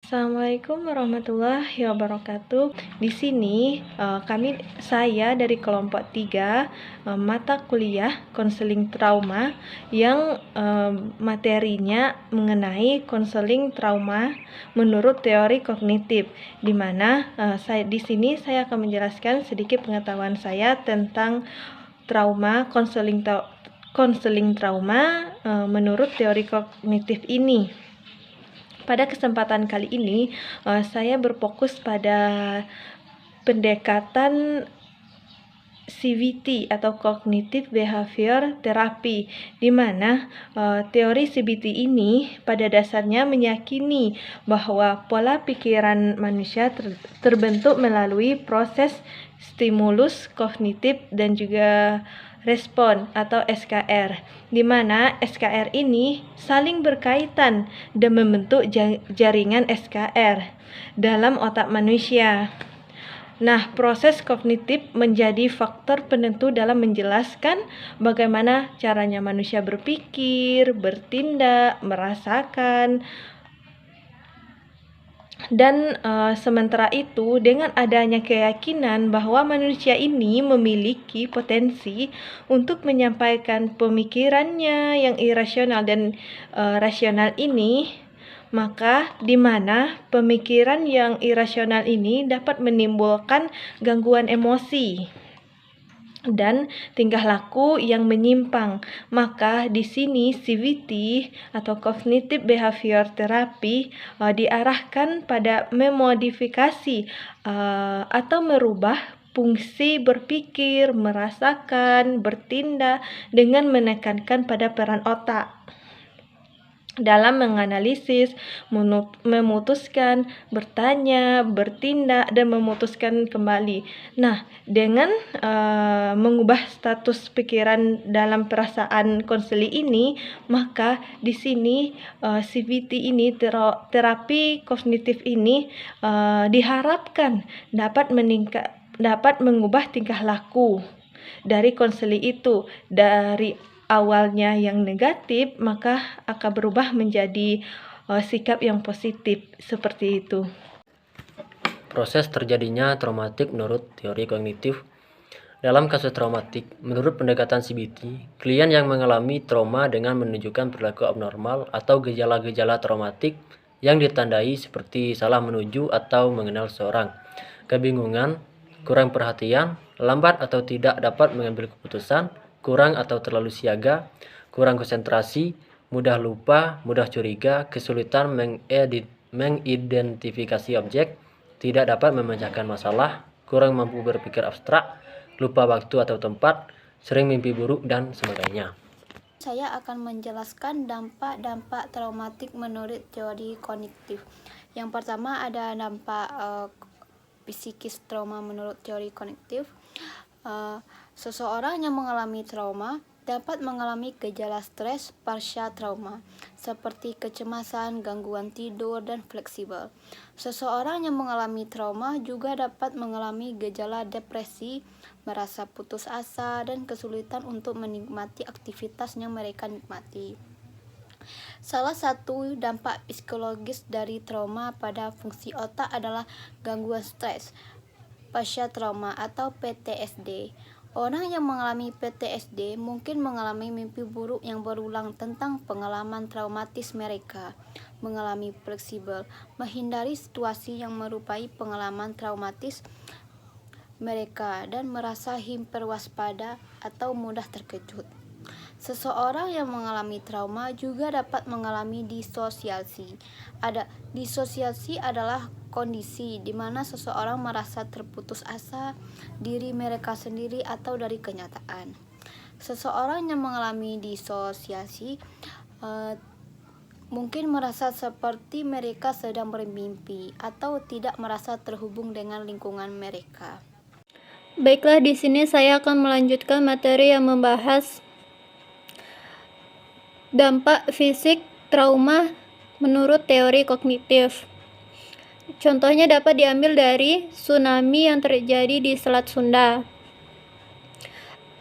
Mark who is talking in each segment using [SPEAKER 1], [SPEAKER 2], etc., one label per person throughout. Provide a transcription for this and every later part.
[SPEAKER 1] Assalamualaikum warahmatullahi wabarakatuh. Di sini saya dari kelompok 3 mata kuliah konseling trauma yang materinya mengenai konseling trauma menurut teori kognitif, di mana di sini saya akan menjelaskan sedikit pengetahuan saya tentang trauma konseling trauma menurut teori kognitif ini. Pada kesempatan kali ini, saya berfokus pada pendekatan CBT atau Cognitive Behavior Therapy, di mana teori CBT ini pada dasarnya meyakini bahwa pola pikiran manusia terbentuk melalui proses stimulus kognitif dan juga respon atau SKR, di mana SKR ini saling berkaitan dan membentuk jaringan SKR dalam otak manusia. Nah, proses kognitif menjadi faktor penentu dalam menjelaskan bagaimana caranya manusia berpikir, bertindak, merasakan. Dan sementara itu, dengan adanya keyakinan bahwa manusia ini memiliki potensi untuk menyampaikan pemikirannya yang irasional dan rasional ini, maka di mana pemikiran yang irasional ini dapat menimbulkan gangguan emosi dan tingkah laku yang menyimpang. Maka di sini CBT atau Cognitive Behavior Therapy diarahkan pada memodifikasi atau merubah fungsi berpikir, merasakan, bertindak dengan menekankan pada peran otak dalam menganalisis, memutuskan, bertanya, bertindak, dan memutuskan kembali. Nah, dengan mengubah status pikiran dalam perasaan konseli ini, maka di sini CBT ini, terapi kognitif ini diharapkan dapat mengubah tingkah laku dari konseli itu, dari awalnya yang negatif maka akan berubah menjadi sikap yang positif, seperti itu.
[SPEAKER 2] Proses terjadinya traumatik menurut teori kognitif. Dalam kasus traumatik, menurut pendekatan CBT, klien yang mengalami trauma dengan menunjukkan perilaku abnormal atau gejala-gejala traumatik yang ditandai seperti salah menuju atau mengenal seseorang, kebingungan, kurang perhatian, lambat atau tidak dapat mengambil keputusan, kurang atau terlalu siaga, kurang konsentrasi, mudah lupa, mudah curiga, kesulitan mengidentifikasi objek, tidak dapat memecahkan masalah, kurang mampu berpikir abstrak, lupa waktu atau tempat, sering mimpi buruk, dan sebagainya.
[SPEAKER 3] Saya akan menjelaskan dampak-dampak traumatik menurut teori kognitif. Yang pertama ada dampak psikis trauma menurut teori kognitif. Seseorang yang mengalami trauma dapat mengalami gejala stres pasca trauma, seperti kecemasan, gangguan tidur, dan fleksibel. Seseorang yang mengalami trauma juga dapat mengalami gejala depresi, merasa putus asa, dan kesulitan untuk menikmati aktivitas yang mereka nikmati. Salah satu dampak psikologis dari trauma pada fungsi otak adalah gangguan stres pasca trauma atau PTSD. Orang yang mengalami PTSD mungkin mengalami mimpi buruk yang berulang tentang pengalaman traumatis mereka, mengalami fleksibel, menghindari situasi yang merupai pengalaman traumatis mereka, dan merasa hiperwaspada atau mudah terkejut. Seseorang yang mengalami trauma juga dapat mengalami disosiasi. Disosiasi adalah kondisi di mana seseorang merasa terputus asa diri mereka sendiri atau dari kenyataan. Seseorang yang mengalami disosiasi mungkin merasa seperti mereka sedang bermimpi atau tidak merasa terhubung dengan lingkungan mereka.
[SPEAKER 4] Baiklah, di sini saya akan melanjutkan materi yang membahas dampak fisik trauma menurut teori kognitif. Contohnya dapat diambil dari tsunami yang terjadi di Selat Sunda.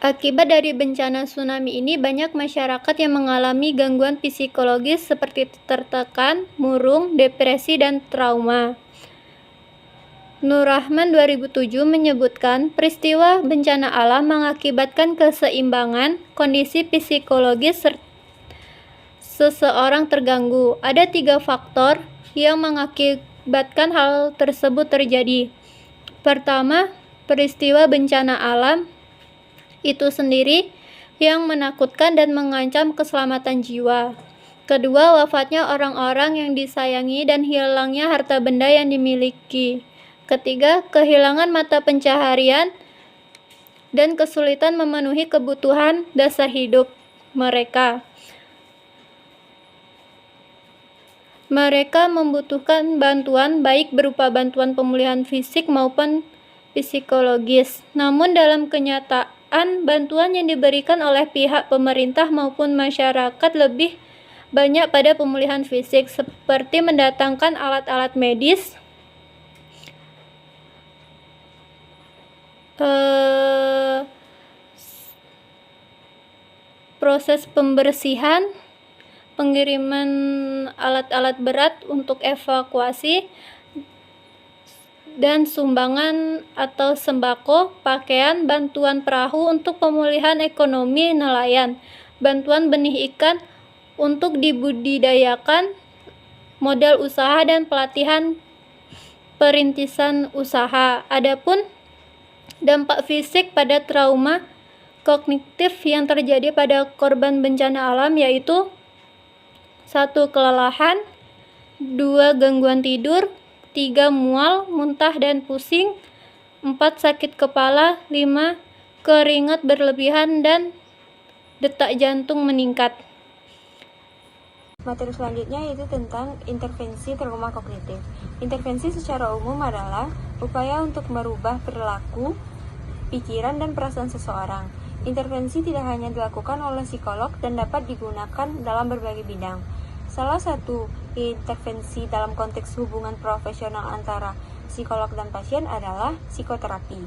[SPEAKER 4] Akibat dari bencana tsunami ini, banyak masyarakat yang mengalami gangguan psikologis seperti tertekan, murung, depresi, dan trauma. Nur Rahman 2007 menyebutkan peristiwa bencana alam mengakibatkan keseimbangan kondisi psikologis seseorang terganggu. Ada 3 faktor yang mengakibatkan hal tersebut terjadi. Pertama, peristiwa bencana alam itu sendiri yang menakutkan dan mengancam keselamatan jiwa. Kedua, wafatnya orang-orang yang disayangi dan hilangnya harta benda yang dimiliki. Ketiga, kehilangan mata pencaharian dan kesulitan memenuhi kebutuhan dasar hidup mereka. Mereka membutuhkan bantuan baik berupa bantuan pemulihan fisik maupun psikologis. Namun dalam kenyataan, bantuan yang diberikan oleh pihak pemerintah maupun masyarakat lebih banyak pada pemulihan fisik, seperti mendatangkan alat-alat medis, proses pembersihan, pengiriman alat-alat berat untuk evakuasi, dan sumbangan atau sembako, pakaian, bantuan perahu untuk pemulihan ekonomi nelayan, bantuan benih ikan untuk dibudidayakan, modal usaha, dan pelatihan perintisan usaha. Adapun dampak fisik pada trauma kognitif yang terjadi pada korban bencana alam yaitu 1. Kelelahan, 2. Gangguan tidur, 3. Mual, muntah dan pusing, 4. Sakit kepala, 5. Keringat berlebihan dan detak jantung meningkat.
[SPEAKER 1] Materi selanjutnya yaitu tentang intervensi trauma kognitif. Intervensi secara umum adalah upaya untuk merubah perilaku, pikiran, dan perasaan seseorang. Intervensi tidak hanya dilakukan oleh psikolog dan dapat digunakan dalam berbagai bidang. Salah satu intervensi dalam konteks hubungan profesional antara psikolog dan pasien adalah psikoterapi.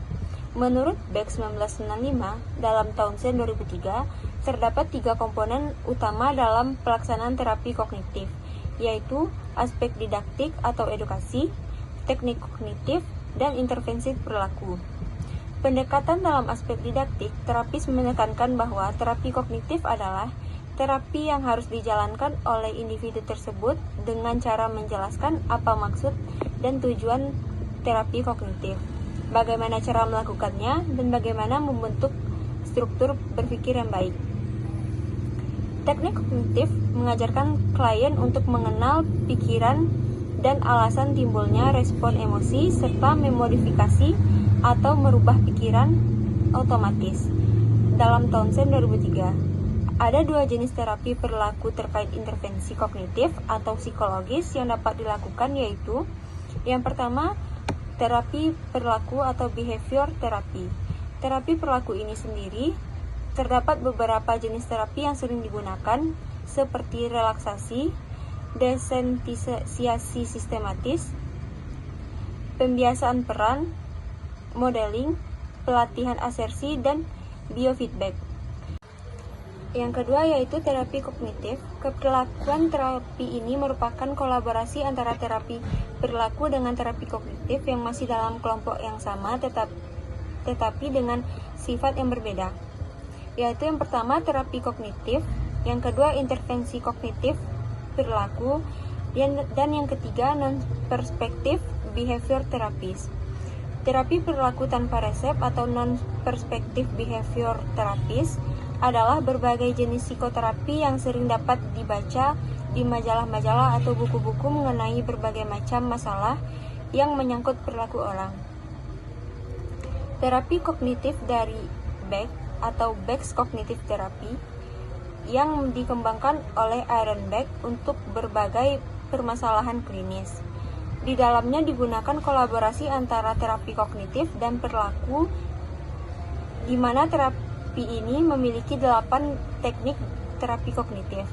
[SPEAKER 1] Menurut Beck 1995, dalam Townsend 2003, terdapat 3 komponen utama dalam pelaksanaan terapi kognitif, yaitu aspek didaktik atau edukasi, teknik kognitif, dan intervensi perilaku. Pendekatan dalam aspek didaktik, terapis menekankan bahwa terapi kognitif adalah terapi yang harus dijalankan oleh individu tersebut dengan cara menjelaskan apa maksud dan tujuan terapi kognitif, bagaimana cara melakukannya, dan bagaimana membentuk struktur berpikir yang baik. Teknik kognitif mengajarkan klien untuk mengenal pikiran dan alasan timbulnya respon emosi serta memodifikasi atau merubah pikiran otomatis. Dalam Townsend 2003, ada 2 jenis terapi perilaku terkait intervensi kognitif atau psikologis yang dapat dilakukan, yaitu yang pertama, terapi perilaku atau behavior terapi. Terapi perilaku ini sendiri terdapat beberapa jenis terapi yang sering digunakan, seperti relaksasi, desensitisasi sistematis, pembiasaan peran, modeling, pelatihan asersi, dan biofeedback. Yang kedua yaitu terapi kognitif. Keperlakuan terapi ini merupakan kolaborasi antara terapi perilaku dengan terapi kognitif yang masih dalam kelompok yang sama tetapi dengan sifat yang berbeda. Yaitu yang pertama terapi kognitif, yang kedua intervensi kognitif perilaku, dan yang ketiga non-perspektif behavior therapist. Terapi perilaku tanpa resep atau non-perspektif behavior therapist adalah berbagai jenis psikoterapi yang sering dapat dibaca di majalah-majalah atau buku-buku mengenai berbagai macam masalah yang menyangkut perilaku orang. Terapi kognitif dari Beck atau Beck's Cognitive Therapy yang dikembangkan oleh Aaron Beck untuk berbagai permasalahan klinis. Di dalamnya digunakan kolaborasi antara terapi kognitif dan perilaku, di mana terapi ini memiliki 8 teknik terapi kognitif.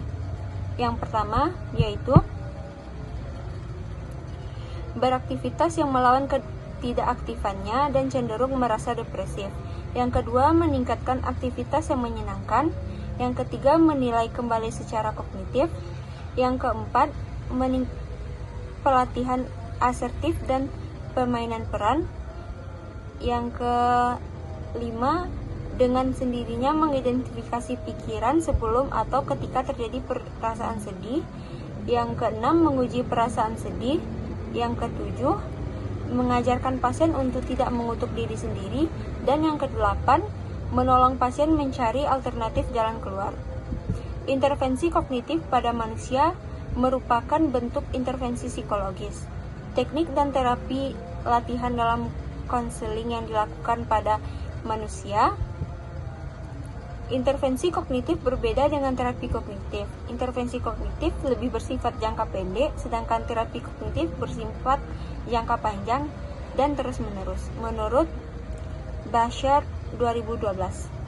[SPEAKER 1] Yang pertama yaitu beraktivitas yang melawan ketidakaktifannya dan cenderung merasa depresif. Yang kedua, meningkatkan aktivitas yang menyenangkan. Yang ketiga, menilai kembali secara kognitif. Yang keempat, pelatihan asertif dan permainan peran. Yang kelima, dengan sendirinya mengidentifikasi pikiran sebelum atau ketika terjadi perasaan sedih. Yang keenam, menguji perasaan sedih. Yang ketujuh, mengajarkan pasien untuk tidak mengutuk diri sendiri. Dan yang kedelapan, menolong pasien mencari alternatif jalan keluar. Intervensi kognitif pada manusia merupakan bentuk intervensi psikologis. Teknik dan terapi latihan dalam konseling yang dilakukan pada manusia. Intervensi kognitif berbeda dengan terapi kognitif. Intervensi kognitif lebih bersifat jangka pendek, sedangkan terapi kognitif bersifat jangka panjang dan terus-menerus. Menurut Bashar 2012.